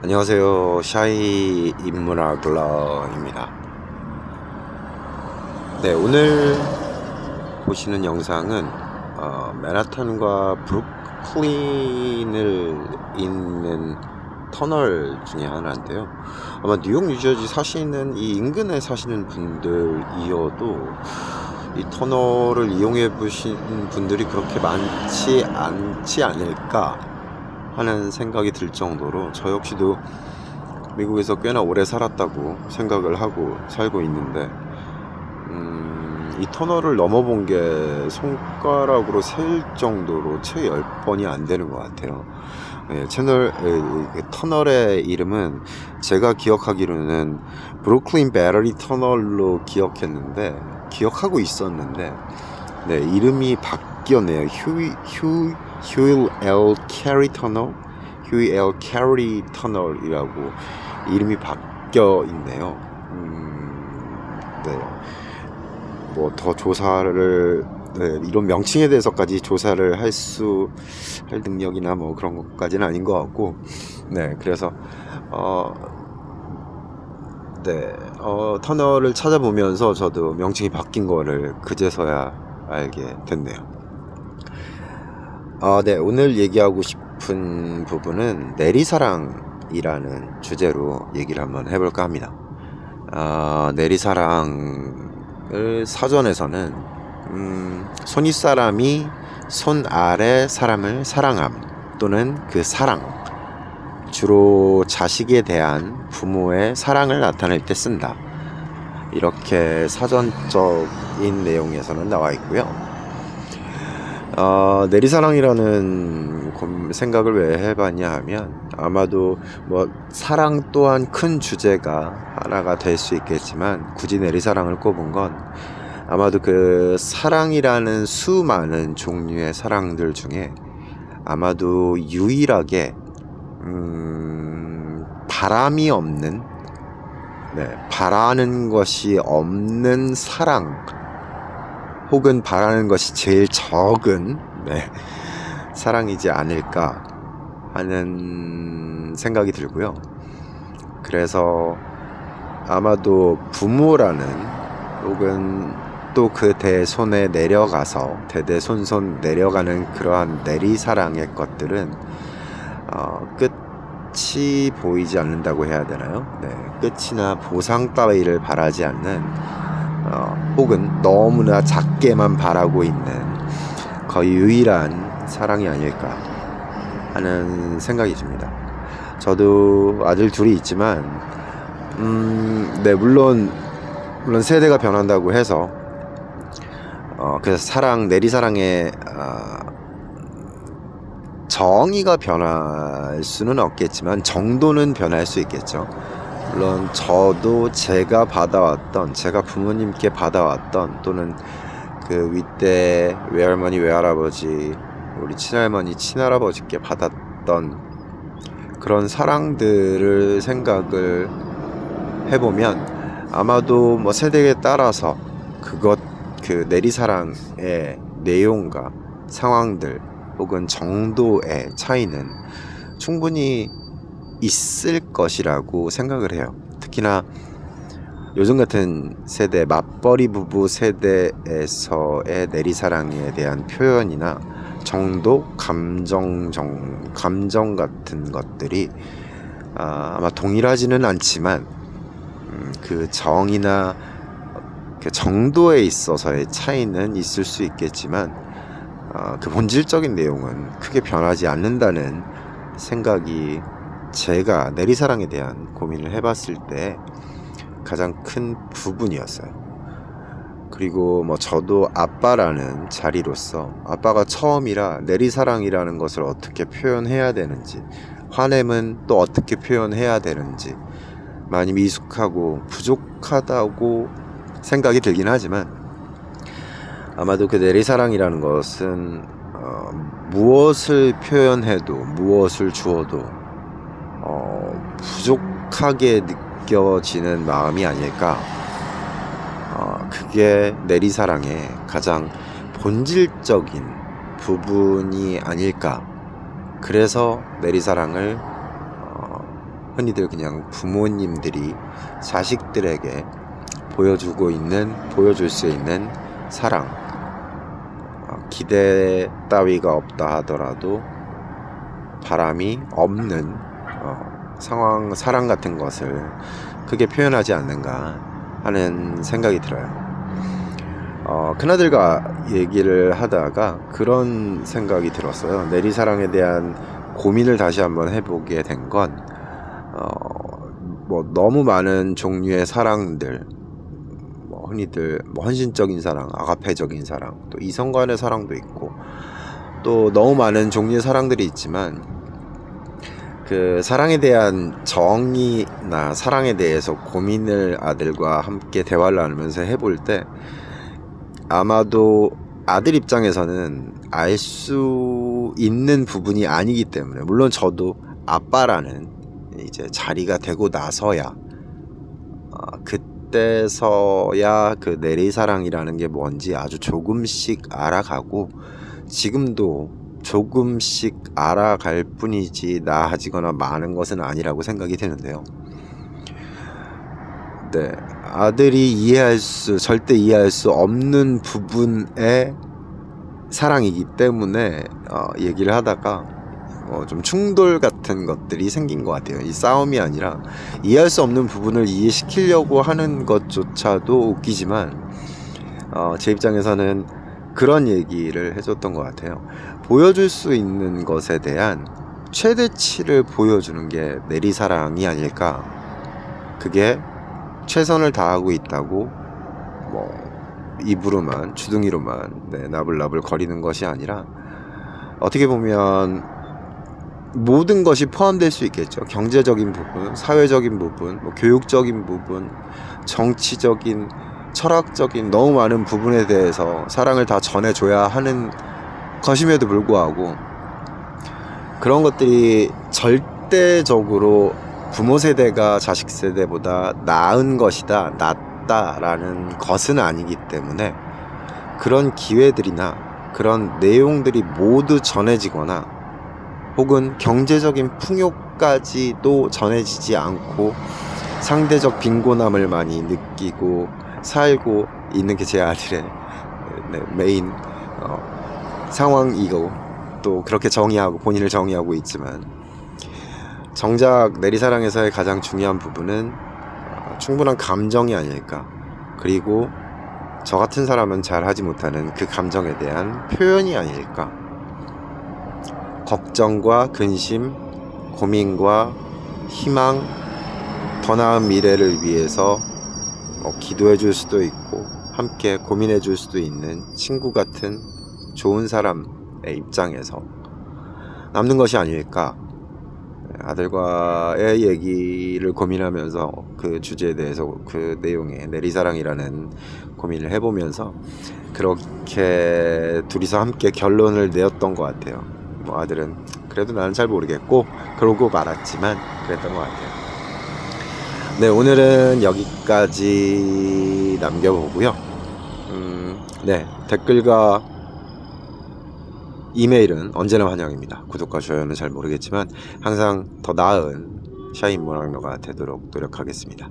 안녕하세요. 샤이 인문학러입니다. 네, 오늘 보시는 영상은 맨하탄과 브루클린을 잇는 터널 중에 하나인데요. 아마 뉴욕, 뉴저지 사시는 이 인근에 사시는 분들이어도 이 터널을 이용해 보신 분들이 그렇게 많지 않지 않을까 하는 생각이 들 정도로 저 역시도 미국에서 꽤나 오래 살았다고 생각을 하고 살고 있는데 이 터널을 넘어본 게 손가락으로 셀 정도로 채 10번이 안 되는 것 같아요. 터널의 이름은 제가 기억하기로는 브루클린 배터리 터널로 기억하고 있었는데 네, 이름이 바뀌었네요. 휴일 L 캐리 터널, 휴일 L 캐리 터널이라고 이름이 바뀌어 있네요. 네. 뭐 더 조사를 이런 명칭에 대해서까지 조사를 할 능력이나 뭐 그런 것까지는 아닌 것 같고, 네, 그래서 터널을 찾아보면서 저도 명칭이 바뀐 거를 그제서야 알게 됐네요. 네, 오늘 얘기하고 싶은 부분은 내리사랑이라는 주제로 얘기를 한번 해볼까 합니다. 내리사랑을 사전에서는 손윗사람이 손 아래 사람을 사랑함 또는 그 사랑, 주로 자식에 대한 부모의 사랑을 나타낼 때 쓴다, 이렇게 사전적인 내용에서는 나와 있고요. 내리사랑이라는 생각을 왜 해봤냐 하면, 아마도 뭐 사랑 또한 큰 주제가 하나가 될 수 있겠지만 굳이 내리사랑을 꼽은 건 아마도 그 사랑이라는 수많은 종류의 사랑들 중에 아마도 유일하게 바람이 없는, 바라는 것이 없는 사랑, 혹은 바라는 것이 제일 적은 사랑이지 않을까 하는 생각이 들고요. 그래서 아마도 부모라는, 혹은 또 그 대손에 내려가서 대대손손 내려가는 그러한 내리사랑의 것들은 끝이 보이지 않는다고 해야 되나요? 끝이나 보상 따위를 바라지 않는, 혹은 너무나 작게만 바라고 있는 거의 유일한 사랑이 아닐까 하는 생각이 듭니다. 저도 아들 둘이 있지만 물론 세대가 변한다고 해서 그래서 내리사랑의 정의가 변할 수는 없겠지만 정도는 변할 수 있겠죠. 물론 저도 제가 부모님께 받아왔던, 또는 그 윗대 외할머니 외할아버지, 우리 친할머니 친할아버지께 받았던 그런 사랑들을 생각을 해보면 아마도 뭐 세대에 따라서 그 내리사랑의 내용과 상황들 혹은 정도의 차이는 충분히 있을 것이라고 생각을 해요. 특히나 요즘 같은 세대, 맞벌이 부부 세대에서의 내리사랑에 대한 표현이나 정도, 감정 같은 것들이 아마 동일하지는 않지만 그 정이나 그 정도에 있어서의 차이는 있을 수 있겠지만 그 본질적인 내용은 크게 변하지 않는다는 생각이, 제가 내리사랑에 대한 고민을 해봤을 때 가장 큰 부분이었어요. 그리고 뭐 저도 아빠라는 자리로서, 아빠가 처음이라 내리사랑이라는 것을 어떻게 표현해야 되는지, 화냄은 또 어떻게 표현해야 되는지 많이 미숙하고 부족하다고 생각이 들긴 하지만, 아마도 그 내리사랑이라는 것은 무엇을 표현해도 무엇을 주어도 부족하게 느껴지는 마음이 아닐까. 그게 내리사랑의 가장 본질적인 부분이 아닐까. 그래서 내리사랑을 흔히들 그냥 부모님들이 자식들에게 보여줄 수 있는 사랑, 기대 따위가 없다 하더라도 바람이 없는 사랑 같은 것을 크게 표현하지 않는가 하는 생각이 들어요. 큰아들과 얘기를 하다가 그런 생각이 들었어요. 내리사랑에 대한 고민을 다시 한번 해보게 된 건 너무 많은 종류의 사랑들, 흔히들 헌신적인 사랑, 아가페적인 사랑, 또 이성 간의 사랑도 있고, 또 너무 많은 종류의 사랑들이 있지만 그 사랑에 대한 정의나 사랑에 대해서 고민을 아들과 함께 대화를 나누면서 해볼 때 아마도 아들 입장에서는 알 수 있는 부분이 아니기 때문에, 물론 저도 아빠라는 이제 자리가 되고 나서야 그때서야 그 내리사랑이라는 게 뭔지 아주 조금씩 알아가고, 지금도 조금씩 알아갈 뿐이지 나아지거나 많은 것은 아니라고 생각이 되는데요. 네, 아들이 절대 이해할 수 없는 부분의 사랑이기 때문에 얘기를 하다가 좀 충돌 같은 것들이 생긴 것 같아요. 이 싸움이 아니라 이해할 수 없는 부분을 이해시키려고 하는 것조차도 웃기지만 제 입장에서는 그런 얘기를 해줬던 것 같아요. 보여줄 수 있는 것에 대한 최대치를 보여주는 게 내리사랑이 아닐까. 그게 최선을 다하고 있다고 입으로만, 주둥이로만 나불나불 거리는 것이 아니라, 어떻게 보면 모든 것이 포함될 수 있겠죠. 경제적인 부분, 사회적인 부분, 교육적인 부분, 정치적인, 철학적인 너무 많은 부분에 대해서 사랑을 다 전해줘야 하는 것임에도 불구하고, 그런 것들이 절대적으로 부모 세대가 자식 세대보다 나은 것이다, 낫다라는 것은 아니기 때문에, 그런 기회들이나 그런 내용들이 모두 전해지거나 혹은 경제적인 풍요까지도 전해지지 않고 상대적 빈곤함을 많이 느끼고 살고 있는 게 제 아들의 메인 상황이고, 또 그렇게 본인을 정의하고 있지만, 정작 내리사랑에서의 가장 중요한 부분은 충분한 감정이 아닐까. 그리고 저 같은 사람은 잘 하지 못하는 그 감정에 대한 표현이 아닐까. 걱정과 근심, 고민과 희망, 더 나은 미래를 위해서 기도해 줄 수도 있고 함께 고민해 줄 수도 있는 친구 같은 좋은 사람의 입장에서 남는 것이 아닐까. 아들과의 얘기를 고민하면서 그 주제에 대해서, 그 내용에 내리사랑이라는 고민을 해보면서 그렇게 둘이서 함께 결론을 내었던 것 같아요. 아들은 그래도 나는 잘 모르겠고 그러고 말았지만 그랬던 것 같아요. 네, 오늘은 여기까지 남겨보고요. 댓글과 이메일은 언제나 환영입니다. 구독과 좋아요는 잘 모르겠지만 항상 더 나은 샤인 모락너가 되도록 노력하겠습니다.